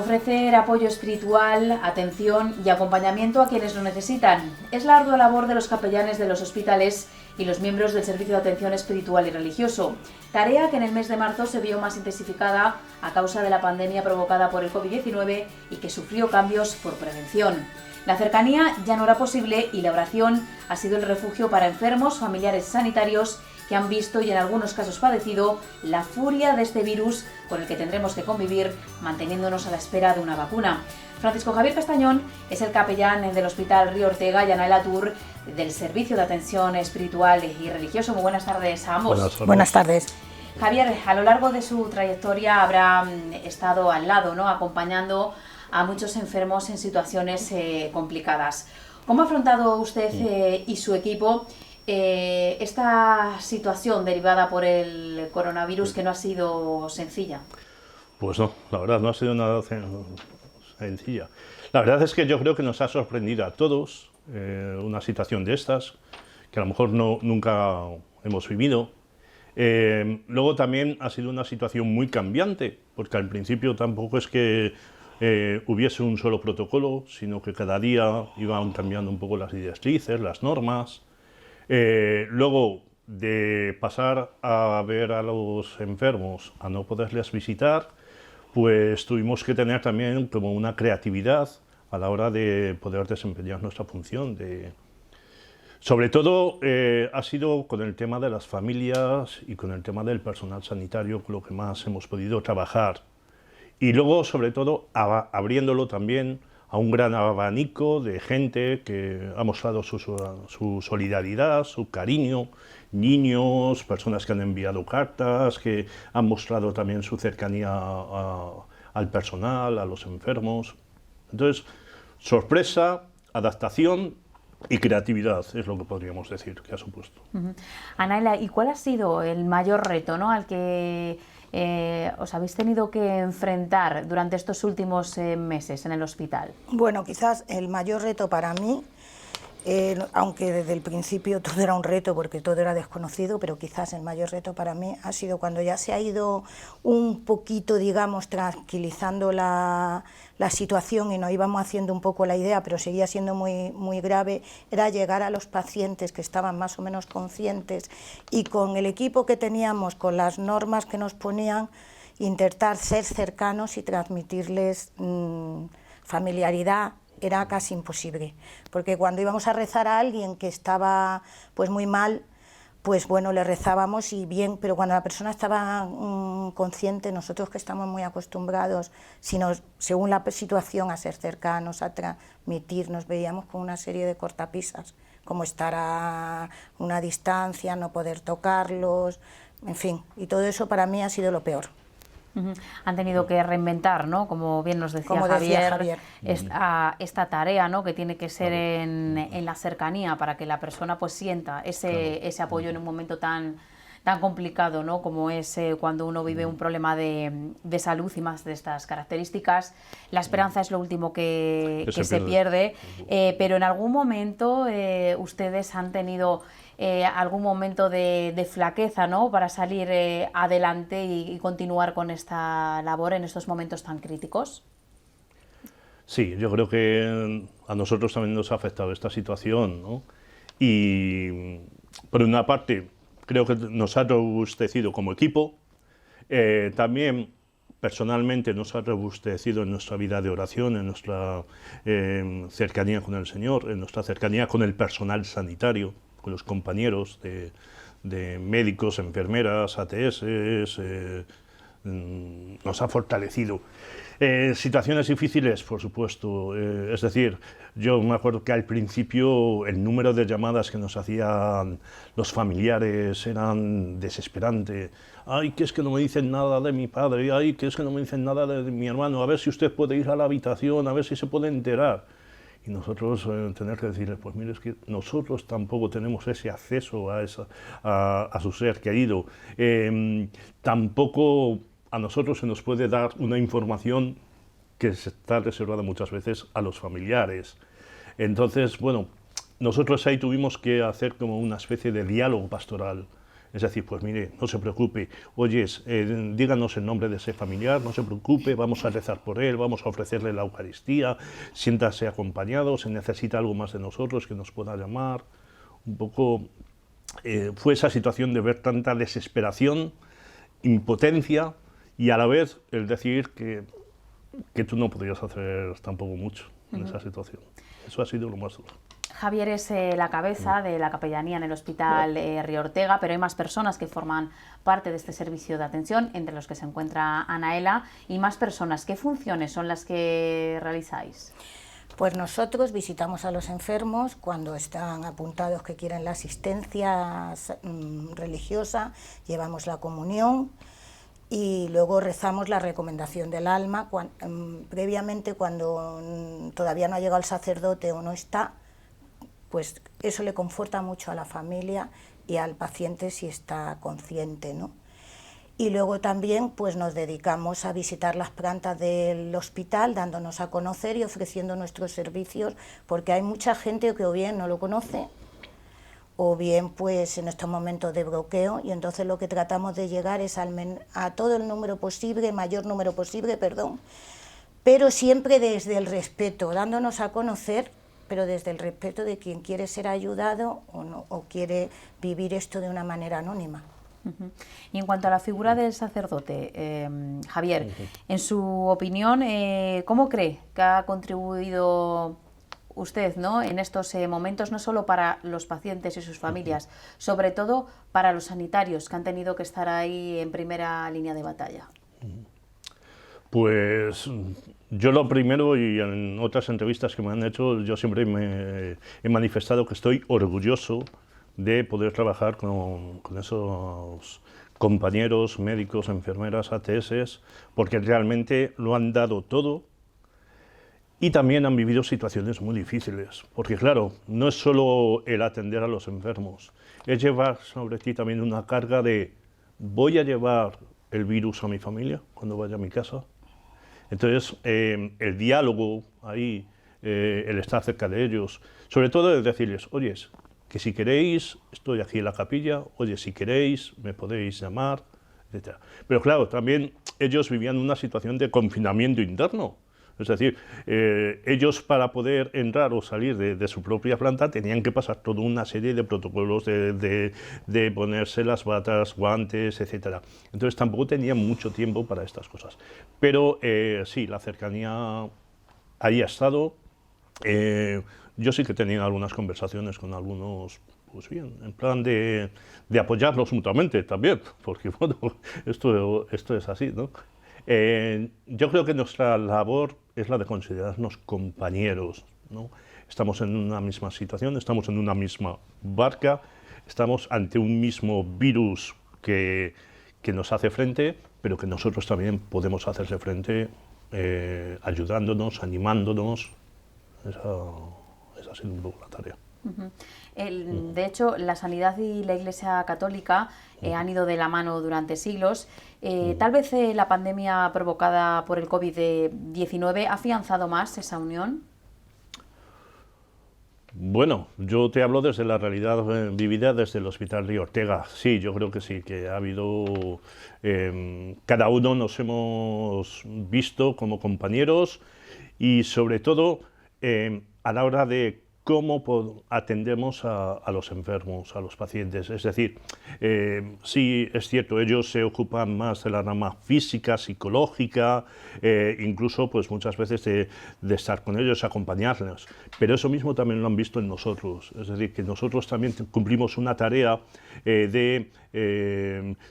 ofrecer apoyo espiritual, atención y acompañamiento a quienes lo necesitan. Es la ardua labor de los capellanes de los hospitales y los miembros del Servicio de Atención Espiritual y Religioso, tarea que en el mes de marzo se vio más intensificada a causa de la pandemia provocada por el COVID-19 y que sufrió cambios por prevención. La cercanía ya no era posible y la oración ha sido el refugio para enfermos, familiares y sanitarios que han visto y en algunos casos padecido la furia de este virus con el que tendremos que convivir manteniéndonos a la espera de una vacuna. Francisco Javier Castañón es el capellán del Hospital Río Ortega y Ana Elatur del Servicio de Atención Espiritual y Religioso. Muy buenas tardes a ambos. Buenas tardes. Javier, a lo largo de su trayectoria habrá estado al lado, ¿no?, acompañando a muchos enfermos en situaciones complicadas. ¿Cómo ha afrontado usted y su equipo esta situación derivada por el coronavirus, que no ha sido sencilla? Pues no, la verdad no ha sido nada sencilla. La verdad es que yo creo que nos ha sorprendido a todos una situación de estas, que a lo mejor nunca hemos vivido. Luego también ha sido una situación muy cambiante, porque al principio tampoco es que hubiese un solo protocolo, sino que cada día iban cambiando un poco las directrices, las normas. Luego, de pasar a ver a los enfermos a no poderles visitar, pues tuvimos que tener también como una creatividad a la hora de poder desempeñar nuestra función. Sobre todo ha sido con el tema de las familias y con el tema del personal sanitario con lo que más hemos podido trabajar. Y luego, sobre todo, abriéndolo también a un gran abanico de gente que ha mostrado su solidaridad, su cariño, niños, personas que han enviado cartas, que han mostrado también su cercanía al personal, a los enfermos. Entonces, sorpresa, adaptación y creatividad es lo que podríamos decir que ha supuesto. Anaela, ¿y cuál ha sido el mayor reto, ¿no?, al que os habéis tenido que enfrentar durante estos últimos meses en el hospital? Bueno, quizás el mayor reto para mí, aunque desde el principio todo era un reto porque todo era desconocido, pero quizás el mayor reto para mí ha sido cuando ya se ha ido un poquito, digamos, tranquilizando la situación y nos íbamos haciendo un poco la idea, pero seguía siendo muy grave, era llegar a los pacientes que estaban más o menos conscientes y con el equipo que teníamos, con las normas que nos ponían, intentar ser cercanos y transmitirles familiaridad. Era casi imposible, porque cuando íbamos a rezar a alguien que estaba pues muy mal, pues bueno, le rezábamos y bien, pero cuando la persona estaba consciente, nosotros que estamos muy acostumbrados, según la situación, a ser cercanos, a transmitir, nos veíamos con una serie de cortapisas, como estar a una distancia, no poder tocarlos, en fin, y todo eso para mí ha sido lo peor. Han tenido que reinventar, ¿no?, como bien nos decía Javier, esta tarea, ¿no?, que tiene que ser en la cercanía para que la persona pues sienta ese apoyo en un momento tan complicado, ¿no?, como es cuando uno vive un problema de salud y más de estas características. La esperanza es lo último que se pierde, pero en algún momento ustedes han tenido algún momento de flaqueza, ¿no?, para salir adelante y continuar con esta labor en estos momentos tan críticos. Sí, yo creo que a nosotros también nos ha afectado esta situación, ¿no? Y por una parte creo que nos ha robustecido como equipo, también personalmente nos ha robustecido en nuestra vida de oración, en nuestra cercanía con el Señor, en nuestra cercanía con el personal sanitario, con los compañeros de médicos, enfermeras, ATS, nos ha fortalecido. Situaciones difíciles, por supuesto, es decir, yo me acuerdo que al principio el número de llamadas que nos hacían los familiares eran desesperante. Ay, que es que no me dicen nada de mi padre, ay, que es que no me dicen nada de mi hermano, a ver si usted puede ir a la habitación, a ver si se puede enterar. Y nosotros tener que decirles, pues mire, es que nosotros tampoco tenemos ese acceso a su ser querido. Tampoco a nosotros se nos puede dar una información que se está reservada muchas veces a los familiares. Entonces, bueno, nosotros ahí tuvimos que hacer como una especie de diálogo pastoral Es decir, pues mire, no se preocupe, oyes, díganos el nombre de ese familiar, no se preocupe, vamos a rezar por él, vamos a ofrecerle la Eucaristía, siéntase acompañado, se necesita algo más de nosotros, que nos pueda llamar. Un poco fue esa situación de ver tanta desesperación, impotencia y a la vez el decir que tú no podías hacer tampoco mucho en esa situación. Eso ha sido lo más duro. Javier es la cabeza de la capellanía en el Hospital Río Ortega, pero hay más personas que forman parte de este servicio de atención, entre los que se encuentra Anaela, y más personas. ¿Qué funciones son las que realizáis? Pues nosotros visitamos a los enfermos cuando están apuntados que quieren la asistencia religiosa, llevamos la comunión y luego rezamos la recomendación del alma. Previamente, cuando todavía no ha llegado el sacerdote o no está, pues eso le conforta mucho a la familia y al paciente si está consciente, ¿no? Y luego también pues nos dedicamos a visitar las plantas del hospital, dándonos a conocer y ofreciendo nuestros servicios, porque hay mucha gente que o bien no lo conoce, o bien pues en estos momentos de bloqueo, y entonces lo que tratamos de llegar es a todo el número posible, mayor número posible, pero siempre desde el respeto, dándonos a conocer, pero desde el respeto de quien quiere ser ayudado o, no, o quiere vivir esto de una manera anónima. Y en cuanto a la figura del sacerdote, Javier, en su opinión, ¿cómo cree que ha contribuido usted, ¿no?, en estos momentos, no solo para los pacientes y sus familias, sobre todo para los sanitarios que han tenido que estar ahí en primera línea de batalla? Pues yo lo primero, y en otras entrevistas que me han hecho, yo siempre he manifestado que estoy orgulloso de poder trabajar con esos compañeros, médicos, enfermeras, ATS, porque realmente lo han dado todo y también han vivido situaciones muy difíciles, porque claro, no es solo el atender a los enfermos, es llevar sobre ti también una carga de ¿voy a llevar el virus a mi familia cuando vaya a mi casa? Entonces, el diálogo ahí, el estar cerca de ellos, sobre todo es decirles, oye, que si queréis, estoy aquí en la capilla, oye, si queréis, me podéis llamar, etc. Pero claro, también ellos vivían una situación de confinamiento interno. Es decir, ellos para poder entrar o salir de su propia planta tenían que pasar toda una serie de protocolos de ponerse las batas, guantes, etc. Entonces tampoco tenían mucho tiempo para estas cosas. Pero sí, la cercanía ahí ha estado. Yo sí que tenía algunas conversaciones con algunos, pues bien, en plan de apoyarlos mutuamente también, porque bueno, esto es así, ¿no? Yo creo que nuestra labor es la de considerarnos compañeros, ¿no? Estamos en una misma situación, estamos en una misma barca, estamos ante un mismo virus que nos hace frente, pero que nosotros también podemos hacerle frente ayudándonos, animándonos. Esa ha sido un poco la tarea. De hecho, la sanidad y la Iglesia Católica han ido de la mano durante siglos. Tal vez la pandemia provocada por el COVID-19 ha afianzado más esa unión. Bueno, yo te hablo desde la realidad vivida desde el Hospital Río Ortega. Sí, yo creo que sí, que ha habido... cada uno nos hemos visto como compañeros y sobre todo a la hora de cómo atendemos a los enfermos, a los pacientes. Es decir, sí, es cierto, ellos se ocupan más de la rama física, psicológica, incluso pues muchas veces de estar con ellos, acompañarlos, pero eso mismo también lo han visto en nosotros. Es decir, que nosotros también cumplimos una tarea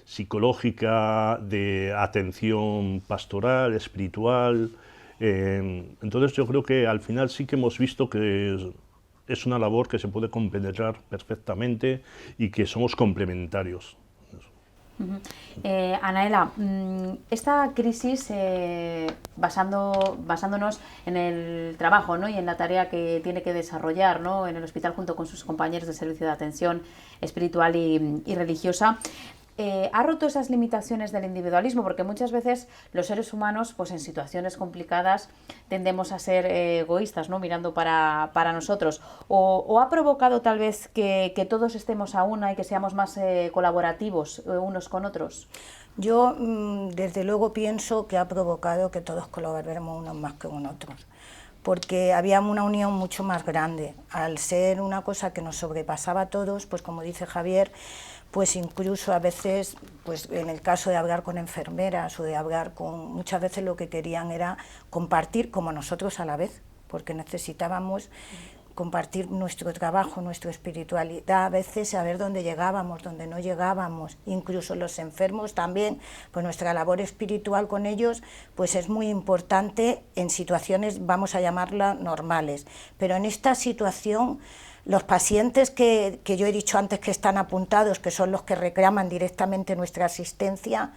psicológica, de atención pastoral, espiritual. Entonces yo creo que al final sí que hemos visto que es una labor que se puede compenetrar perfectamente y que somos complementarios. Anaela, esta crisis, basándonos en el trabajo, ¿no?, y en la tarea que tiene que desarrollar, ¿no?, en el hospital junto con sus compañeros de servicio de atención espiritual y religiosa, ¿Ha roto esas limitaciones del individualismo? Porque muchas veces los seres humanos, pues en situaciones complicadas, tendemos a ser egoístas, ¿no? Mirando para nosotros. ¿O ha provocado tal vez que todos estemos a una y que seamos más colaborativos unos con otros? Yo, desde luego, pienso que ha provocado que todos colaboremos unos más que con otros, porque había una unión mucho más grande. Al ser una cosa que nos sobrepasaba a todos, pues como dice Javier, pues incluso a veces, pues en el caso de hablar con enfermeras o de hablar con... Muchas veces lo que querían era compartir como nosotros a la vez, porque necesitábamos compartir nuestro trabajo, nuestra espiritualidad, a veces saber dónde llegábamos, dónde no llegábamos, incluso los enfermos también, pues nuestra labor espiritual con ellos pues es muy importante en situaciones, vamos a llamarla normales, pero en esta situación los pacientes que yo he dicho antes que están apuntados, que son los que reclaman directamente nuestra asistencia,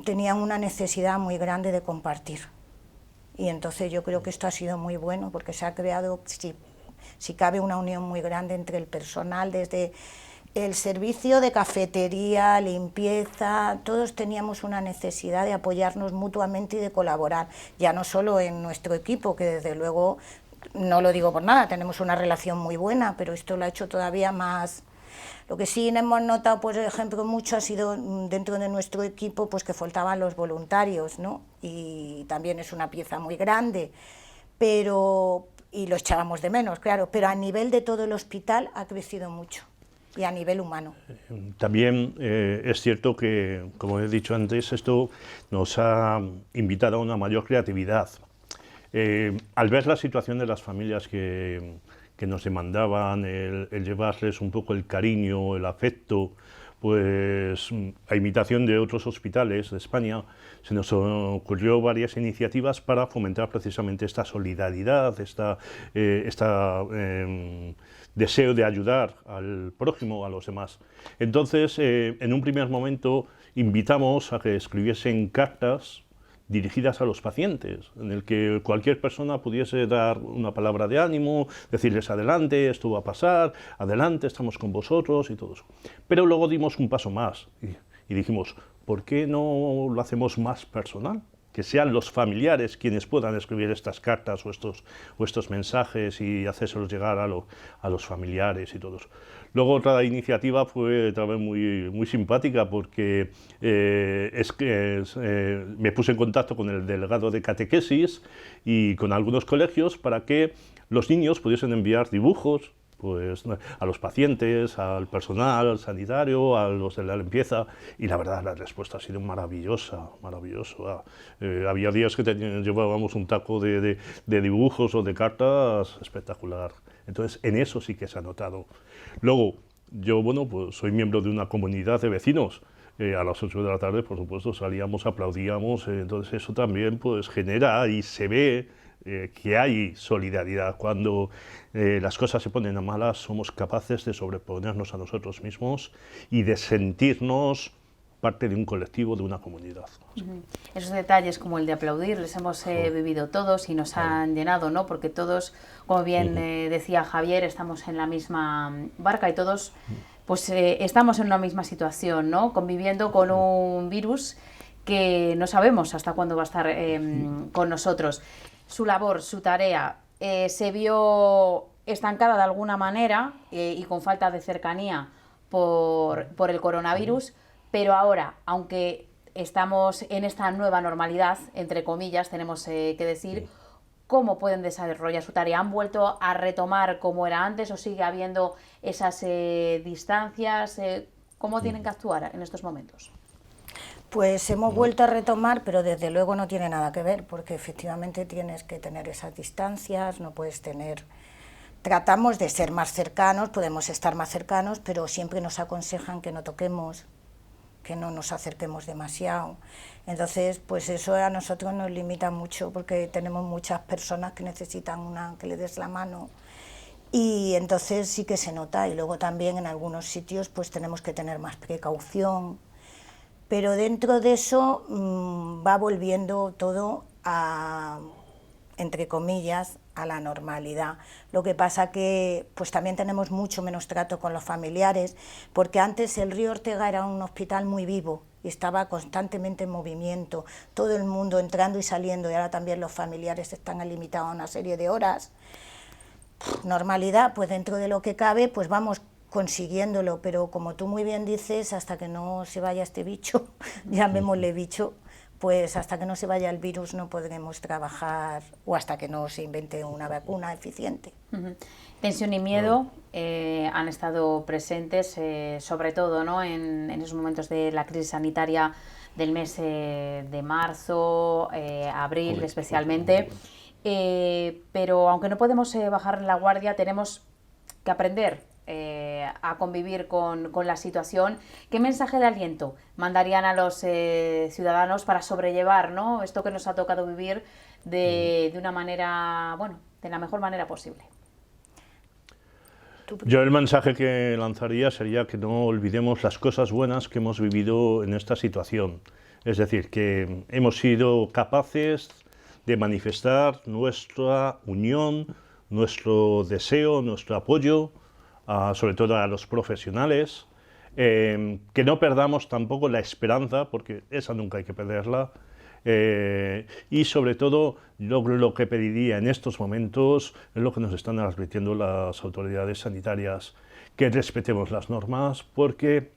tenían una necesidad muy grande de compartir. Y entonces yo creo que esto ha sido muy bueno, porque se ha creado, si cabe, una unión muy grande entre el personal, desde el servicio de cafetería, limpieza, todos teníamos una necesidad de apoyarnos mutuamente y de colaborar, ya no solo en nuestro equipo, que desde luego, no lo digo por nada, tenemos una relación muy buena, pero esto lo ha hecho todavía más. Lo que sí hemos notado, por ejemplo, mucho ha sido dentro de nuestro equipo, pues que faltaban los voluntarios, ¿no? Y también es una pieza muy grande, pero, y lo echábamos de menos, claro, pero a nivel de todo el hospital ha crecido mucho, y a nivel humano. También es cierto que, como he dicho antes, esto nos ha invitado a una mayor creatividad. Al ver la situación de las familias que nos demandaban, el llevarles un poco el cariño, el afecto, pues a imitación de otros hospitales de España, se nos ocurrió varias iniciativas para fomentar precisamente esta solidaridad, deseo de ayudar al prójimo, a los demás. Entonces, en un primer momento, invitamos a que escribiesen cartas dirigidas a los pacientes, en el que cualquier persona pudiese dar una palabra de ánimo, decirles adelante, esto va a pasar, adelante, estamos con vosotros y todo eso. Pero luego dimos un paso más y dijimos, ¿por qué no lo hacemos más personal? Que sean los familiares quienes puedan escribir estas cartas o estos mensajes y hacérselos llegar a los familiares y todo eso. Luego otra iniciativa fue también muy simpática, porque me puse en contacto con el delegado de catequesis y con algunos colegios para que los niños pudiesen enviar dibujos pues a los pacientes, al personal sanitario, a los de la limpieza, y la verdad la respuesta ha sido maravillosa. Había días que llevábamos un taco de dibujos o de cartas espectacular. Entonces en eso sí que se ha notado. Luego, yo pues soy miembro de una comunidad de vecinos. A las 8 de la tarde, por supuesto, salíamos, aplaudíamos, entonces eso también pues genera y se ve que hay solidaridad. Cuando las cosas se ponen a malas, somos capaces de sobreponernos a nosotros mismos y de sentirnos parte de un colectivo, de una comunidad. Esos detalles como el de aplaudir, les hemos vivido todos y nos han llenado, ¿no? Porque todos, como bien decía Javier, estamos en la misma barca y todos pues estamos en una misma situación, ¿no? Conviviendo con un virus que no sabemos hasta cuándo va a estar con nosotros. Su labor, su tarea, se vio estancada de alguna manera y con falta de cercanía por el coronavirus, pero ahora, aunque estamos en esta nueva normalidad, entre comillas, tenemos que decir, ¿cómo pueden desarrollar su tarea? ¿Han vuelto a retomar como era antes o sigue habiendo esas distancias? ¿Cómo tienen que actuar en estos momentos? Pues hemos vuelto a retomar, pero desde luego no tiene nada que ver, porque efectivamente tienes que tener esas distancias, no puedes tener... Tratamos de ser más cercanos, podemos estar más cercanos, pero siempre nos aconsejan que no toquemos, que no nos acerquemos demasiado. Entonces, pues eso a nosotros nos limita mucho, porque tenemos muchas personas que necesitan que le des la mano, y entonces sí que se nota, y luego también en algunos sitios pues tenemos que tener más precaución. Pero dentro de eso va volviendo todo a, entre comillas, a la normalidad. Lo que pasa que pues también tenemos mucho menos trato con los familiares, porque antes el Río Ortega era un hospital muy vivo y estaba constantemente en movimiento, todo el mundo entrando y saliendo, y ahora también los familiares están limitados a una serie de horas. Normalidad, pues dentro de lo que cabe, pues vamos consiguiéndolo, pero como tú muy bien dices, hasta que no se vaya este bicho, llamémosle bicho, pues hasta que no se vaya el virus no podremos trabajar, o hasta que no se invente una vacuna eficiente. Tensión y miedo han estado presentes, sobre todo, ¿no?, en esos momentos de la crisis sanitaria del mes de marzo, abril especialmente, pero aunque no podemos bajar la guardia, tenemos que aprender a convivir con la situación. ¿Qué mensaje de aliento mandarían a los ciudadanos para sobrellevar, ¿no?, esto que nos ha tocado vivir de una manera, bueno, de la mejor manera posible? Yo el mensaje que lanzaría sería que no olvidemos las cosas buenas que hemos vivido en esta situación. Es decir, que hemos sido capaces de manifestar nuestra unión, nuestro deseo, nuestro apoyo, sobre todo a los profesionales, que no perdamos tampoco la esperanza, porque esa nunca hay que perderla, y sobre todo lo que pediría en estos momentos es lo que nos están advirtiendo las autoridades sanitarias, que respetemos las normas, porque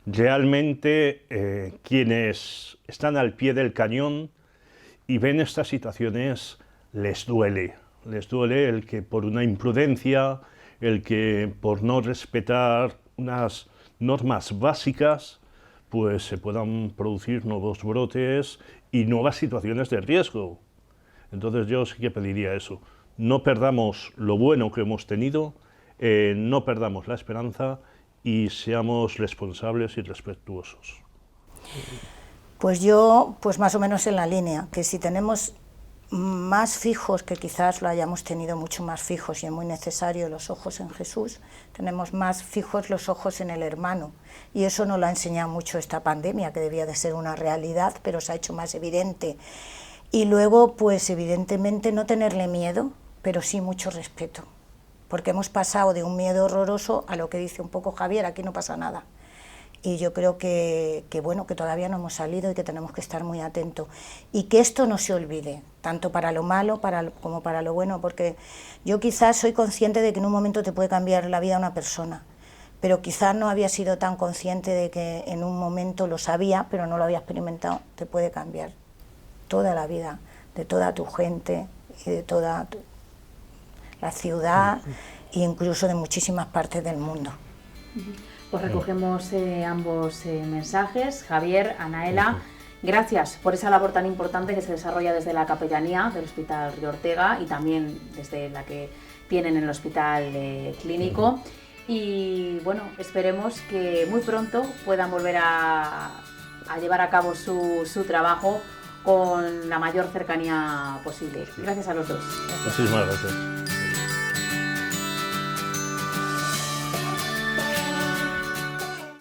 realmente quienes están al pie del cañón y ven estas situaciones les duele el que por una imprudencia, el que por no respetar unas normas básicas, pues se puedan producir nuevos brotes y nuevas situaciones de riesgo. Entonces yo sí que pediría eso, no perdamos lo bueno que hemos tenido, no perdamos la esperanza y seamos responsables y respetuosos. Pues yo, pues más o menos en la línea, que si tenemos más fijos, que quizás lo hayamos tenido mucho más fijos y es muy necesario los ojos en Jesús, tenemos más fijos los ojos en el hermano, y eso nos lo ha enseñado mucho esta pandemia, que debía de ser una realidad, pero se ha hecho más evidente. Y luego, pues evidentemente no tenerle miedo, pero sí mucho respeto, porque hemos pasado de un miedo horroroso a lo que dice un poco Javier, aquí no pasa nada. Y yo creo que bueno, que todavía no hemos salido y que tenemos que estar muy atentos. Y que esto no se olvide, tanto para lo malo como para lo bueno, porque yo quizás soy consciente de que en un momento te puede cambiar la vida a una persona, pero quizás no había sido tan consciente de que en un momento lo sabía, pero no lo había experimentado, te puede cambiar toda la vida, de toda tu gente y de toda la ciudad e incluso de muchísimas partes del mundo. Pues recogemos ambos mensajes. Javier, Anaela, gracias por esa labor tan importante que se desarrolla desde la capellanía del Hospital Río Ortega y también desde la que tienen en el Hospital Clínico. Y bueno, esperemos que muy pronto puedan volver a llevar a cabo su trabajo con la mayor cercanía posible. Gracias a los dos. Muchísimas gracias.